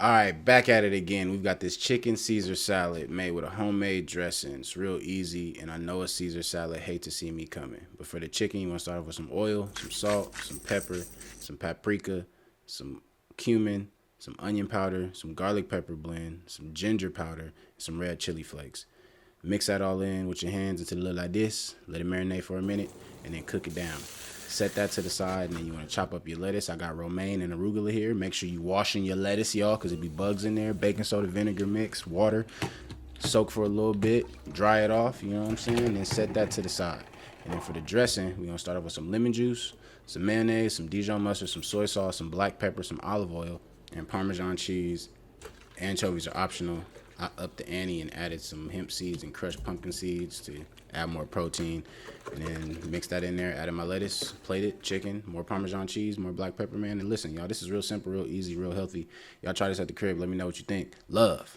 All right, back at it again. We've got this chicken Caesar salad made with a homemade dressing. It's real easy, and I know a Caesar salad hate to see me coming. But for the chicken, you want to start off with some oil, some salt, some pepper, some paprika, some cumin, some onion powder, some garlic pepper blend, some ginger powder, and some red chili flakes. Mix that all in with your hands until it look like this. Let it marinate for a minute, and then cook it down. Set that to the side, and then you want to chop up your lettuce. I got romaine and arugula here. Make sure you washing your lettuce, y'all, because it be bugs in there. Baking soda, vinegar mix, water. Soak for a little bit. Dry it off, you know what I'm saying? And then set that to the side. And then for the dressing, we're going to start off with some lemon juice, some mayonnaise, some Dijon mustard, some soy sauce, some black pepper, some olive oil, and Parmesan cheese. Anchovies are optional. I upped the ante and added some hemp seeds and crushed pumpkin seeds to add more protein. And then mix that in there, added my lettuce, plated, chicken, more Parmesan cheese, more black pepper, man. And listen, y'all, this is real simple, real easy, real healthy. Y'all try this at the crib. Let me know what you think. Love.